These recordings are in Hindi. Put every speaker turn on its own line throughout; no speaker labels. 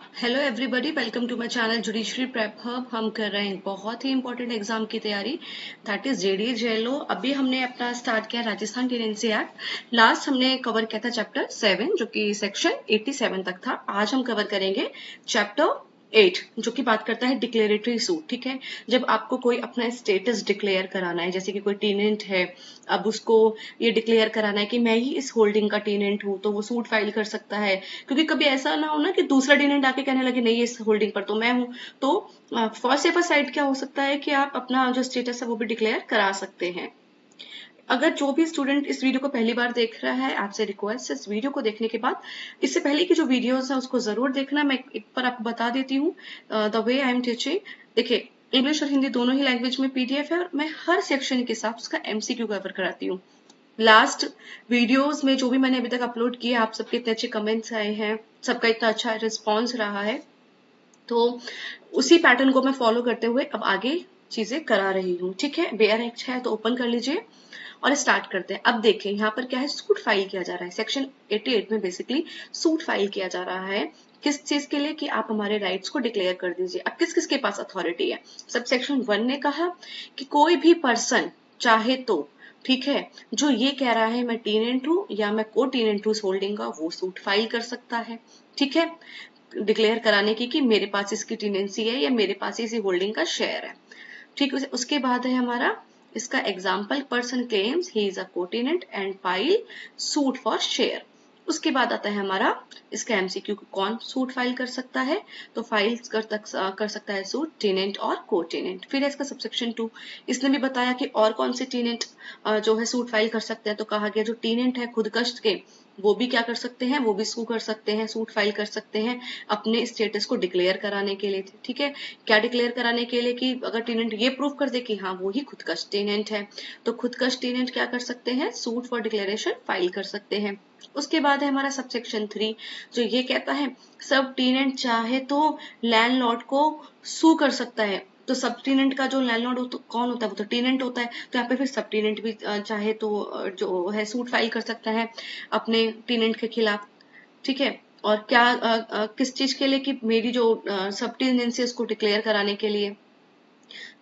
Hello everybody, welcome to my channel judiciary prep hub. हम कर रहे हैं बहुत ही इंपॉर्टेंट एग्जाम की तैयारी, दैट इज जेडी जेएलओ। अभी हमने अपना स्टार्ट किया राजस्थान टीएनसी एक्ट। लास्ट हमने कवर किया था चैप्टर 7 जो कि सेक्शन 87 तक था। आज हम कवर करेंगे चैप्टर 8 जो कि बात करता है डिक्लेरेटरी सूट। ठीक है, जब आपको कोई अपना स्टेटस डिक्लेयर कराना है, जैसे कि कोई टीनेंट है, अब उसको ये डिक्लेयर कराना है कि मैं ही इस होल्डिंग का टीनेंट हूँ, तो वो सूट फाइल कर सकता है। क्योंकि कभी ऐसा ना हो ना कि दूसरा टीनेंट आके कहने लगे नहीं इस होल्डिंग पर तो मैं हूँ। तो फर्स्ट सेफर साइड क्या हो सकता है कि आप अपना जो स्टेटस है वो भी डिक्लेयर करा सकते हैं। अगर जो भी स्टूडेंट इस वीडियो को पहली बार देख रहा है, आपसे रिक्वेस्ट है इस वीडियो को देखने के बाद इससे पहले की जो वीडियोस है उसको जरूर देखना। मैं एक बार आपको बता देती हूँ the way I am teaching. देखिए, इंग्लिश और हिंदी दोनों ही लैंग्वेज में पीडीएफ है और मैं हर सेक्शन के साथ उसका एमसीक्यू कवर कराती हूँ। लास्ट वीडियोस में जो भी मैंने अभी तक अपलोड किए, आप सबके इतने अच्छे कमेंट्स आए हैं, सबका इतना अच्छा रिस्पॉन्स रहा है, तो उसी पैटर्न को मैं फॉलो करते हुए अब आगे चीजें करा रही हूँ। ठीक है, बेयर एक्ट है तो ओपन कर लीजिए और स्टार्ट करते हैं। अब देखिए यहाँ पर क्या है, सूट फाइल किया जा रहा है। सेक्शन 88 में बेसिकली सूट फाइल किया जा रहा है। किस चीज के लिए? कि आप हमारे राइट्स को डिक्लेयर कर दीजिए। अब किस किस के पास अथॉरिटी है? सब सेक्शन 1 ने कहा कि कोई भी पर्सन चाहे तो, ठीक है, जो ये कह रहा है मैं टीनेंट हूं या मैं को टीनेंट हूं इस होल्डिंग का, वो सूट फाइल कर सकता है। ठीक है, डिक्लेयर कराने की कि मेरे पास इसकी टीनेंसी है या मेरे पास इसी होल्डिंग का शेयर है। ठीक, उसके बाद है हमारा इसका example, person claims he is a cotenant and file suit for share. उसके बाद आता है हमारा इसका एमसीक्यू, कौन सूट फाइल कर सकता है, तो फाइल कर सकता है सूट टीनेंट और कोटेनेंट। फिर है इसका सबसेक्शन 2, इसने भी बताया कि और कौन से टीनेंट जो है सूट फाइल कर सकते हैं। तो कहा गया जो टीनेंट है खुदकश के, वो भी क्या कर सकते हैं, वो भी सू कर सकते हैं, सूट फाइल कर सकते हैं अपने स्टेटस को डिक्लेयर कराने के लिए। ठीक है, क्या डिक्लेयर कराने के लिए? कि अगर टेनेंट ये प्रूव कर दे कि हाँ वो ही खुदकश टेनेंट है, तो खुदकश टेनेंट क्या कर सकते हैं, सूट फॉर डिक्लेरेशन फाइल कर सकते हैं। उसके बाद है हमारा सबसेक्शन 3 जो ये कहता है सब टेनेंट चाहे तो लैंडलॉर्ड को सू कर सकता है। तो सब टेनेंट का जो लैंडलॉर्ड कौन होता है, वो तो टेनेंट होता है। तो यहाँ पे फिर सब टेनेंट भी चाहे तो जो है सूट फाइल कर सकता है अपने टेनेंट के खिलाफ। ठीक है, और क्या किस चीज के लिए? कि मेरी जो सब टेनेंसी उसको डिक्लेयर कराने के लिए।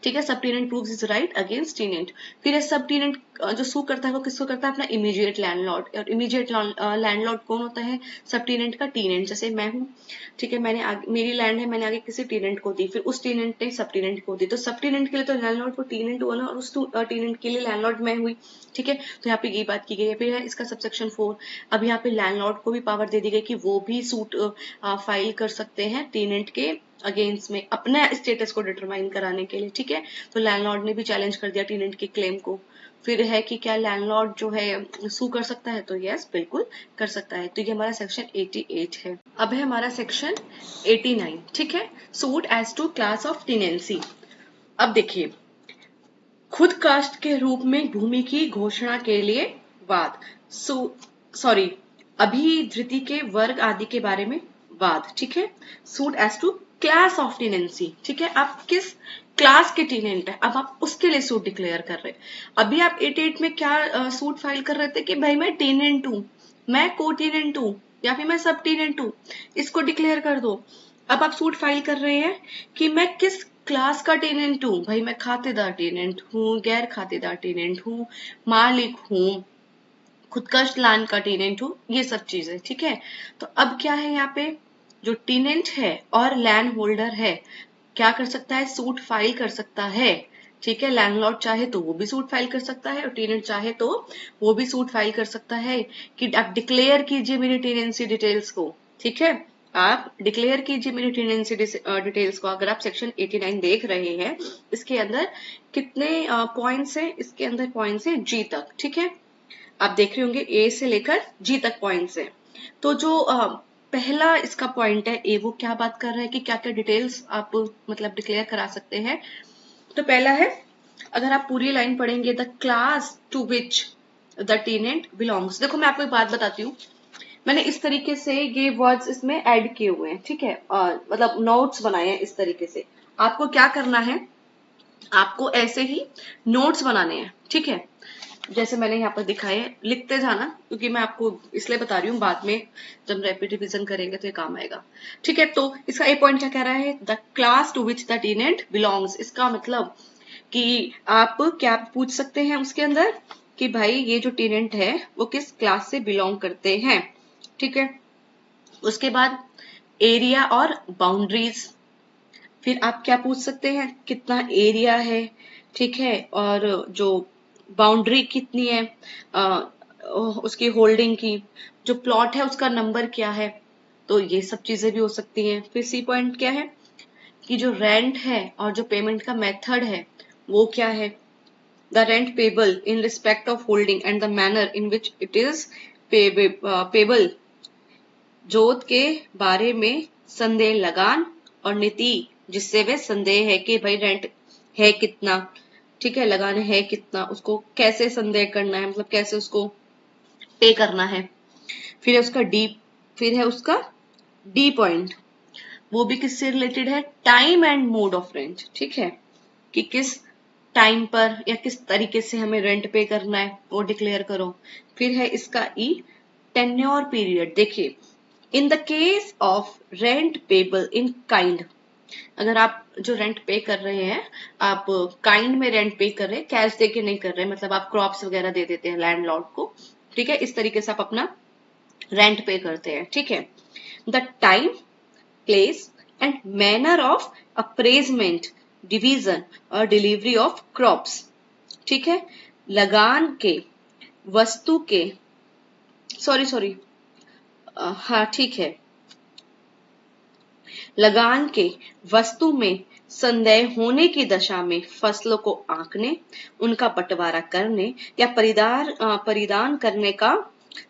ठीक है, sub tenant proves his right against tenant. फिर है सब टेनेंट जो सू करता है वो किसको करता है, अपना इमीडिएट लैंडलॉर्ड। और इमीडिएट लैंडलॉर्ड कौन होता है, सब टेनेंट का टेनेंट। जैसे मैं हूँ, ठीक है, मेरी लैंड है, मैंने आगे किसी टेनेंट को दी, फिर उस टेनेंट ने सब टेनेंट को दी, तो सब टेनेंट के लिए तो लैंडलॉर्ड वो टेनेंट हुआ ना, और उस टेनेंट के लिए लैंडलॉर्ड मैं हुई। ठीक है, तो यहाँ पे ये बात की गई है। फिर है इसका सबसेक्शन 4, अब यहाँ पे लैंडलॉर्ड को भी पावर दे दी गई कि वो भी सूट फाइल कर सकते हैं टेनेंट के अगेंस्ट में अपने स्टेटस को डिटरमाइन कराने के लिए। ठीक है, तो लैंडलॉर्ड ने भी चैलेंज कर दिया टेनेंट के क्लेम को। फिर है कि क्या लैंडलॉर्ड जो है सू कर सकता है, तो यस बिल्कुल कर सकता है। तो ये हमारा सेक्शन 88 है। अब है हमारा सेक्शन 89। ठीक है, suit as to class of tenancy. अब देखिए, खुद कास्ट के रूप में भूमि की घोषणा के लिए वाद, सॉरी, अभिधृति के वर्ग आदि के बारे में वाद। ठीक है, suit as to class of tenancy. ठीक है, आप किस क्लास के टेनेंट है, अब आप उसके लिए सूट डिक्लेयर कर रहे हैं। अभी आप 88 में क्या सूट फाइल कर रहे थे कि भाई मैं टेनेंट हूं, मैं को टेनेंट हूं, या फिर मैं सब टेनेंट हूं, इसको डिक्लेयर कर दो। अब आप सूट फाइल कर रहे हैं कि मैं किस क्लास का टेनेंट हूँ। भाई मैं खातेदार टेनेंट हूँ, गैर खातेदार टेनेंट हूँ, मालिक हूँ, खुदकश लैंड का टेनेंट हूँ, ये सब चीजें। ठीक है, तो अब क्या है यहाँ पे, जो टेनेंट है और लैंड होल्डर है क्या कर सकता है, सूट फाइल कर सकता है। ठीक है, लैंडलॉर्ड चाहे तो वो भी सूट फाइल कर सकता है और टेनेंट चाहे तो वो भी सूट फाइल कर सकता है कि आप डिक्लेयर कीजिए मेरी टेनेंसी डिटेल्स को। ठीक है, आप डिक्लेयर कीजिए मेरी टेनेंसी डिटेल्स को। अगर आप सेक्शन 89 देख रहे हैं, इसके अंदर कितने पॉइंट्स हैं, इसके अंदर पॉइंट्स हैं जी तक। ठीक है, आप देख रहे होंगे ए से लेकर जी तक पॉइंट्स हैं। तो जो पहला इसका पॉइंट है ए, वो क्या बात कर रहा है कि क्या क्या डिटेल्स आप मतलब डिक्लेयर करा सकते हैं। तो पहला है, अगर आप पूरी लाइन पढ़ेंगे, the class to which the tenant belongs. देखो मैं आपको एक बात बताती हूँ, मैंने इस तरीके से ये वर्ड्स इसमें ऐड किए हुए हैं। ठीक है, और मतलब नोट्स बनाए हैं इस तरीके से। आपको क्या करना है, आपको ऐसे ही नोट्स बनाने हैं। ठीक है, जैसे मैंने यहाँ पर दिखाए, लिखते जाना, क्योंकि मैं आपको इसलिए बता रही हूँ, बाद में जब रैपिड रिवीजन करेंगे तो ये काम आएगा। ठीक है, तो इसका ए पॉइंट क्या कह रहा है, the class to which the tenant belongs. इसका मतलब कि आप क्या पूछ सकते हैं उसके अंदर कि भाई ये जो टेनेंट है वो किस क्लास से बिलोंग करते हैं। ठीक है, उसके बाद एरिया और बाउंड्रीज, फिर आप क्या पूछ सकते हैं, कितना एरिया है। ठीक है, और जो बाउंड्री कितनी है उसकी होल्डिंग की, जो प्लॉट है उसका नंबर क्या है। तो ये सब चीजें भी हो सकती हैं। फिर सी पॉइंट क्या है कि जो रेंट है और जो पेमेंट का मेथड है वो क्या है, the rent payable in respect of holding and the manner in which it is payable. जोत के बारे में संदेह लगान और नीति जिससे वे संदेह है कि भाई रेंट है कितना। ठीक है, लगान है कितना, उसको कैसे संदेह करना है, मतलब कैसे उसको पे करना है। फिर है उसका डी, फिर है उसका डी पॉइंट, वो भी किससे रिलेटेड है, time and mode of rent. ठीक है, कि किस टाइम पर या किस तरीके से हमें रेंट पे करना है वो डिक्लेयर करो। फिर है इसका ई, टेन्योर पीरियड। देखिए, in the case of rent payable in kind, अगर आप जो रेंट पे कर रहे हैं, आप काइंड में रेंट पे कर रहे हैं, कैश दे के नहीं कर रहे हैं, मतलब आप क्रॉप्स वगैरह दे देते हैं लैंडलॉर्ड को। ठीक है, इस तरीके से आप अपना रेंट पे करते हैं। ठीक है, the time, place and manner of appraisement, division और डिलीवरी ऑफ क्रॉप्स। ठीक है, लगान के, वस्तु के, सॉरी हाँ ठीक है, लगान के वस्तु में संदेह होने की दशा में फसलों को आंकने, उनका बंटवारा करने या परिदान करने का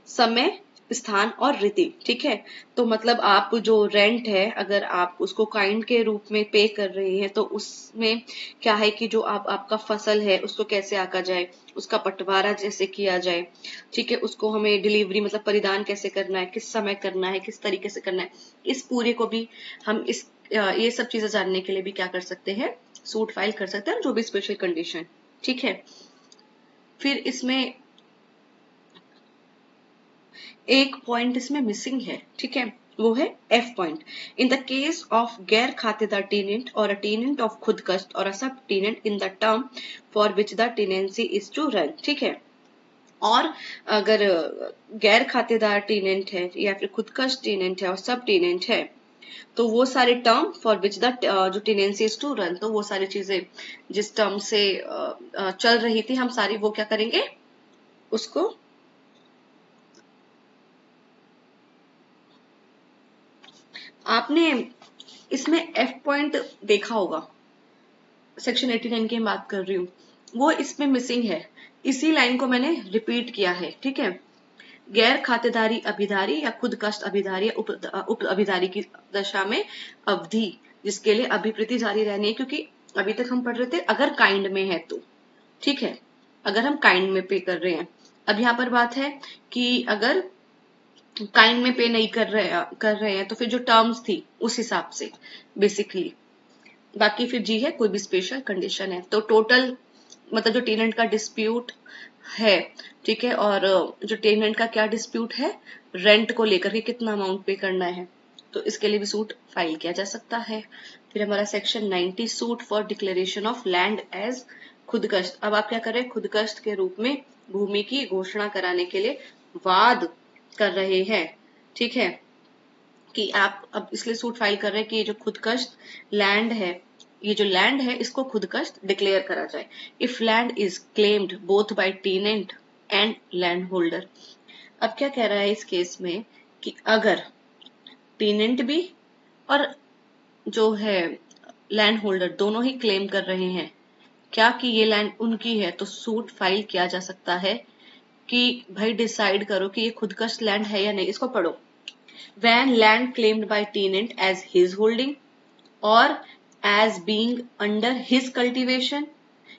समय, स्थान और रीति। ठीक है, तो मतलब आप जो रेंट है अगर आप उसको काइंड के रूप में पे कर रहे हैं तो उसमें क्या है कि जो आपका फसल है उसको कैसे आका जाए, उसका बंटवारा जैसे किया जाए। ठीक है, उसको हमें डिलीवरी मतलब परिधान कैसे करना है, किस समय करना है, किस तरीके से करना है, इस पूरे को भी हम ये सब चीजें जानने के लिए भी क्या कर सकते हैं, सूट फाइल कर सकते हैं, जो भी स्पेशल कंडीशन। ठीक है, फिर इसमें एक पॉइंट इसमें मिसिंग है। ठीक है, वो है F point, in the case of गैर खातेदार टेनेंट और अ टेनेंट ऑफ खुद कष्ट और a sub tenant in the term for which the tenancy is to run. ठीक है, और अगर गैर खातेदार टेनेंट है या फिर खुदकश टेनेंट है और सब टेनेंट है तो वो सारे टर्म फॉर विच द जो टेनेंसी इज टू रन, तो वो सारी चीजें जिस टर्म से चल रही थी हम सारी वो क्या करेंगे, उसको आपने इसमें एफ पॉइंट देखा होगा, सेक्शन 89 की मैं बात कर रही हूँ, वो इसमें मिसिंग है। इसी लाइन को मैंने रिपीट किया है। ठीक है, गैर खातेदारी अभिधारी या खुद कष्ट अभिधारी या उप अभिधारी की दशा में अवधि जिसके लिए अभिप्रति जारी रहनी है, क्योंकि अभी तक हम पढ़ रहे थे अगर काइंड में है तो। ठीक है, अगर हम काइंड में पे कर रहे हैं, अब यहाँ पर बात है कि अगर काइंड में पे नहीं कर रहे हैं तो फिर जो टर्म्स थी उस हिसाब से बेसिकली। बाकी फिर जी है, कोई भी स्पेशल कंडीशन है तो टोटल मतलब जो टेनेंट का डिस्प्यूट है। ठीक है, और जो टेनेंट का क्या डिस्प्यूट है, रेंट को लेकर के कितना अमाउंट पे करना है, तो इसके लिए भी सूट फाइल किया जा सकता है। फिर हमारा section 90, suit for declaration of land as khudkasht. अब आप क्या कर रहे हैं, खुदकश्त के रूप में भूमि की घोषणा कराने के लिए वाद कर रहे हैं। ठीक है, कि आप अब इसलिए सूट फाइल कर रहे हैं कि ये जो खुदकश्त लैंड है, ये जो लैंड है इसको खुदकश्त डिक्लेयर करा जाए। If land is claimed both by tenant and land holder. अब क्या कह रहा है इस केस में कि अगर टेनेंट भी और जो है लैंड होल्डर दोनों ही क्लेम कर रहे हैं क्या कि ये लैंड उनकी है, तो सूट फाइल किया जा सकता है कि भाई डिसाइड करो कि ये खुदकश्त लैंड है या नहीं। इसको पढ़ो, when land claimed by tenant as his holding or as being under his cultivation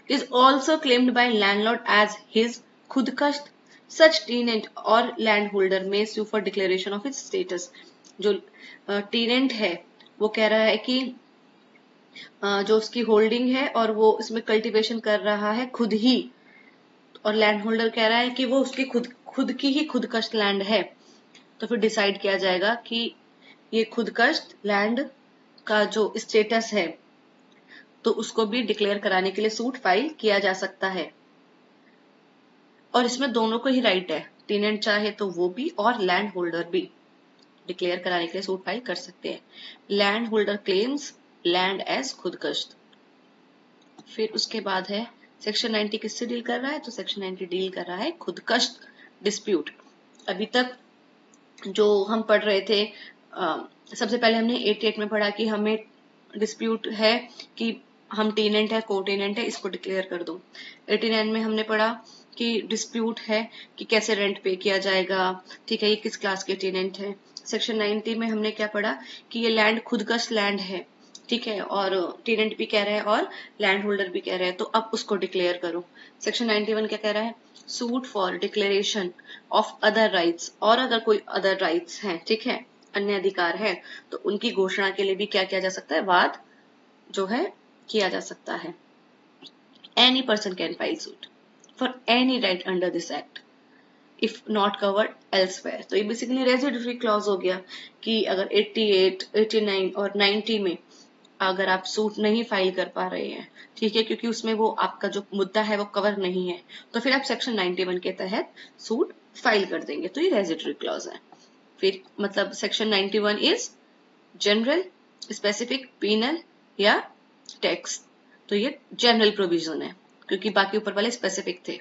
is also claimed by landlord as his khudkasht, such tenant or landholder may sue for declaration of its status। जो टेनेंट है वो कह रहा है कि जो उसकी होल्डिंग है और वो इसमें कल्टीवेशन कर रहा है खुद ही, और लैंड होल्डर कह रहा है कि वो उसकी खुद की ही खुदकश लैंड है, तो फिर डिसाइड किया जाएगा कि ये खुदकश लैंड का जो स्टेटस है तो उसको भी डिक्लेयर कराने के लिए सूट फाइल किया जा सकता है। और इसमें दोनों को ही राइट है, टेनेंट चाहे तो वो भी और लैंड होल्डर भी डिक्लेयर कराने के लिए सूट फाइल कर सकते हैं। Land holder claims land as khudkasht. फिर उसके बाद है सेक्शन 90 किससे डील कर रहा है, तो सेक्शन 90 डील कर रहा है खुदकश डिस्प्यूट। अभी तक जो हम पढ़ रहे थे, सबसे पहले हमने 88 में पढ़ा कि हमें डिस्प्यूट है कि हम टेनेंट है को टेनेंट है, इसको डिक्लेयर कर दो। 89 में हमने पढ़ा कि डिस्प्यूट है कि कैसे रेंट पे किया जाएगा, ठीक है, ये किस क्लास के टेनेंट है। सेक्शन 90 में हमने क्या पढ़ा कि ये लैंड खुदकश लैंड है, ठीक है, और टेनेंट भी कह रहा है और लैंड होल्डर भी कह रहे हैं, तो अब उसको डिक्लेयर करो। सेक्शन 91 क्या कह रहा है, suit for declaration of other rights, और अगर कोई अदर राइट्स हैं, ठीक है, अन्य अधिकार है, तो उनकी घोषणा के लिए भी क्या किया जा सकता है, वाद जो है किया जा सकता है। Any person can file suit for any right under this act if not covered elsewhere. तो ये बेसिकली रेसिड्यूटरी क्लॉज हो गया कि अगर 88, 89 और 90 में अगर आप सूट नहीं फाइल कर पा रहे हैं, ठीक है, क्योंकि उसमें वो आपका जो मुद्दा है वो कवर नहीं है, तो फिर आप सेक्शन 91 के तहत सूट फाइल कर देंगे, तो ये रेसिड्यूटरी क्लॉज है। फिर मतलब section 91 is general, specific, penal या टैक्स, तो ये जनरल प्रोविजन है क्योंकि बाकी ऊपर वाले स्पेसिफिक थे।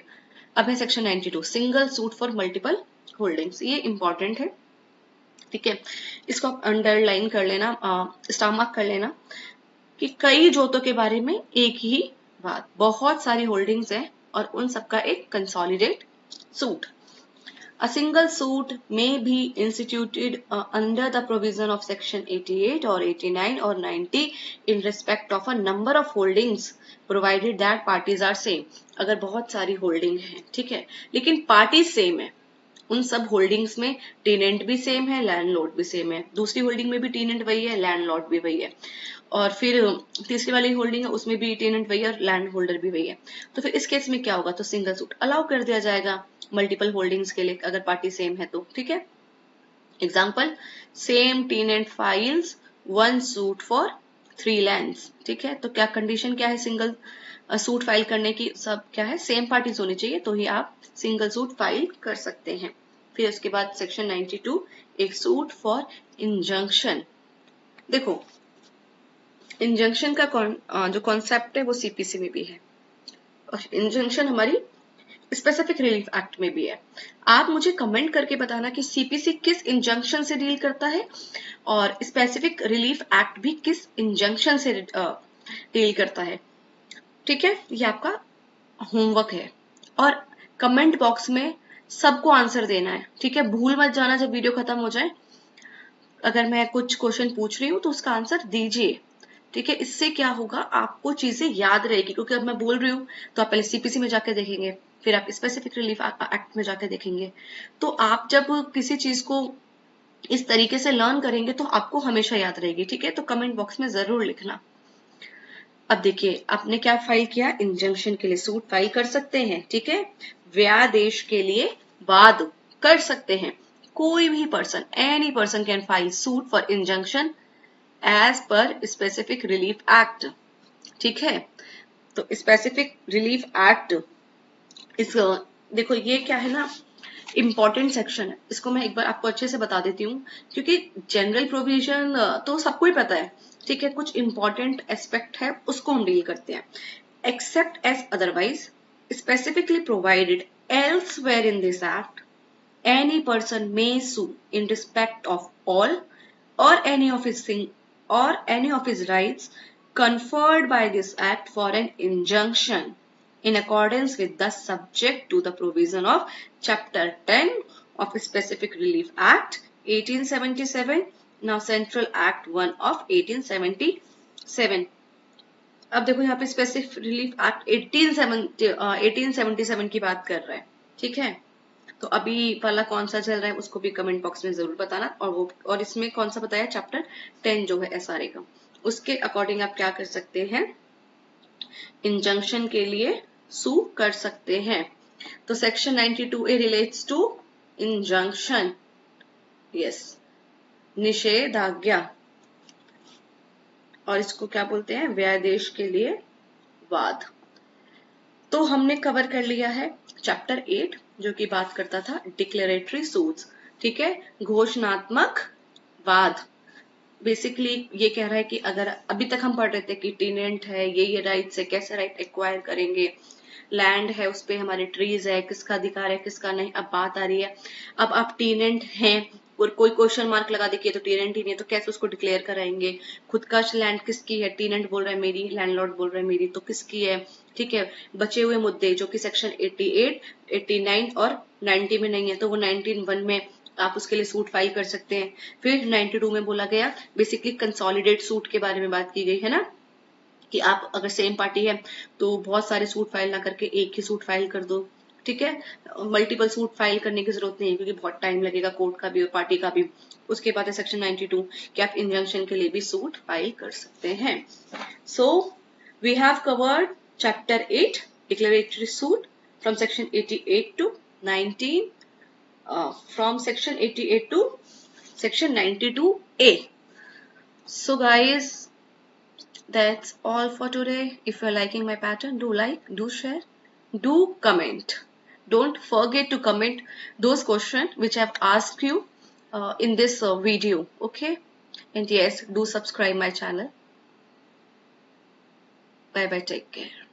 अब है section 92 single suit for multiple holdings, ये इंपॉर्टेंट है, ठीक है, इसको आप अंडरलाइन कर लेना, स्टार मार्क कर लेना कि कई जोतों के बारे में एक ही बात, बहुत सारी होल्डिंग्स हैं और उन सबका एक consolidate suit. A single suit may be instituted under the provision of section 88 or 89 or 90 in respect of a number of holdings provided that parties are same। अगर बहुत सारी होल्डिंग है, ठीक है, लेकिन पार्टी सेम है, उन सब होल्डिंग्स में टेनेंट भी सेम है, लैंडलॉर्ड भी सेम है, दूसरी होल्डिंग में भी टेनेंट वही है, लैंडलॉर्ड भी वही है, और फिर तीसरी वाली होल्डिंग है उसमें भी टेनेंट वही है और लैंड होल्डर भी वही है, तो फिर इस केस में क्या होगा, तो सिंगल सूट अलाउ कर दिया जाएगा मल्टीपल होल्डिंग्स के लिए अगर पार्टी सेम है तो, ठीक है। Example, same tenant files one suit for 3 lands, ठीक है, तो क्या कंडीशन क्या है सिंगल सूट फाइल करने की, सब क्या है, सेम पार्टीज होनी चाहिए, तो ही आप सिंगल सूट फाइल कर सकते हैं। फिर उसके बाद सेक्शन 92 एक सूट फॉर इंजंक्शन। देखो इंजंक्शन का जो कॉन्सेप्ट है वो सीपीसी में भी है और इंजंक्शन हमारी स्पेसिफिक रिलीफ एक्ट में भी है। आप मुझे कमेंट करके बताना कि सीपीसी किस इंजंक्शन से डील करता है और स्पेसिफिक रिलीफ एक्ट भी किस इंजंक्शन से डील करता है, ठीक है, ये आपका होमवर्क है और कमेंट बॉक्स में सबको आंसर देना है, ठीक है, भूल मत जाना जब वीडियो खत्म हो जाए, अगर मैं कुछ क्वेश्चन पूछ रही हूँ तो उसका आंसर दीजिए, ठीक है, इससे क्या होगा आपको चीजें याद रहेगी, क्योंकि अब मैं बोल रही हूँ तो आप पहले सीपीसी में जाके देखेंगे, फिर आप स्पेसिफिक रिलीफ एक्ट में जाके देखेंगे, तो आप जब किसी चीज को इस तरीके से लर्न करेंगे तो आपको हमेशा याद रहेगी, ठीक है, तो कमेंट बॉक्स में जरूर लिखना। अब देखिए आपने क्या फाइल किया, इंजंक्शन के लिए सूट फाइल कर सकते हैं, ठीक है, व्यादेश के लिए वाद कर सकते हैं, कोई भी person, any person can file suit for injunction as per specific relief act, ठीक है, तो स्पेसिफिक रिलीफ एक्ट इस देखो ये क्या है ना, इंपॉर्टेंट सेक्शन है, इसको मैं एक बार आपको अच्छे से बता देती हूँ क्योंकि जनरल प्रोविजन तो सबको ही पता है, ठीक है, कुछ इंपॉर्टेंट एस्पेक्ट है उसको हम डील करते हैं। Except as otherwise specifically provided elsewhere in this act any person may sue in respect of all or any of his rights conferred by this act for an injunction in accordance with the subject to the provision of chapter 10 of Specific Relief Act 1877, now Central Act 1 of 1877। अब देखो यहाँ पे स्पेसिफिक रिलीफ एक्ट 1877 की बात कर रहा है, ठीक है, तो अभी वाला कौन सा चल रहा है उसको भी कमेंट बॉक्स में जरूर बताना, और इसमें कौन सा बताया, चैप्टर 10 जो है एसआरए का, उसके अकॉर्डिंग आप क्या कर सकते हैं, इंजंक्शन के लिए सू कर सकते हैं। तो section 92A relates to injunction, yes, निषेधाज्ञा, और इसको क्या बोलते हैं, व्यादेश के लिए वाद। तो हमने कवर कर लिया है चैप्टर 8 जो कि बात करता था डिक्लेरेटरी सूट्स, ठीक है, घोषणात्मक वाद। बेसिकली ये कह रहा है कि अगर अभी तक हम पढ़ रहे थे कि टीनेंट है, ये राइट्स है, कैसे राइट एक्वायर करेंगे, लैंड है, उस पे हमारे ट्रीज है, किसका अधिकार है किसका नहीं। अब बात आ रही है, अब आप टीनेंट हैं और कोई क्वेश्चन मार्क लगा देखिए तो टीनेंट ही नहीं है, तो कैसे उसको डिक्लेयर कराएंगे, खुद का लैंड किसकी है, टीनेंट बोल रहा है मेरी, लैंडलॉर्ड बोल रहा है मेरी, तो किसकी है, ठीक है। बचे हुए मुद्दे जो कि सेक्शन 88, 89 और 90 में नहीं है, तो वो 19(1) में आप उसके लिए सूट फाइल कर सकते हैं। फिर 92 में बोला गया, बेसिकली कंसोलिडेट सूट के बारे में बात की गई है ना, कि आप अगर सेम पार्टी है तो बहुत सारे सूट फाइल ना करके एक ही सूट फाइल कर दो, ठीक है। मल्टीपल सूट फाइल करने की जरूरत नहीं है क्योंकि बहुत टाइम लगेगा कोर्ट का भी और पार्टी का भी। उसके बाद है सेक्शन 92 कि आप इंजंक्शन के लिए भी सूट फाइल कर सकते हैं। So we have covered chapter 8 declaratory suit from section 88 to 19, from section 88 to section 92A. So guys, that's all for today. If you're liking my pattern, do like, do share, do comment. Don't forget to comment those questions which I've asked you in this video, okay? And yes, do subscribe my channel. Bye bye, take care.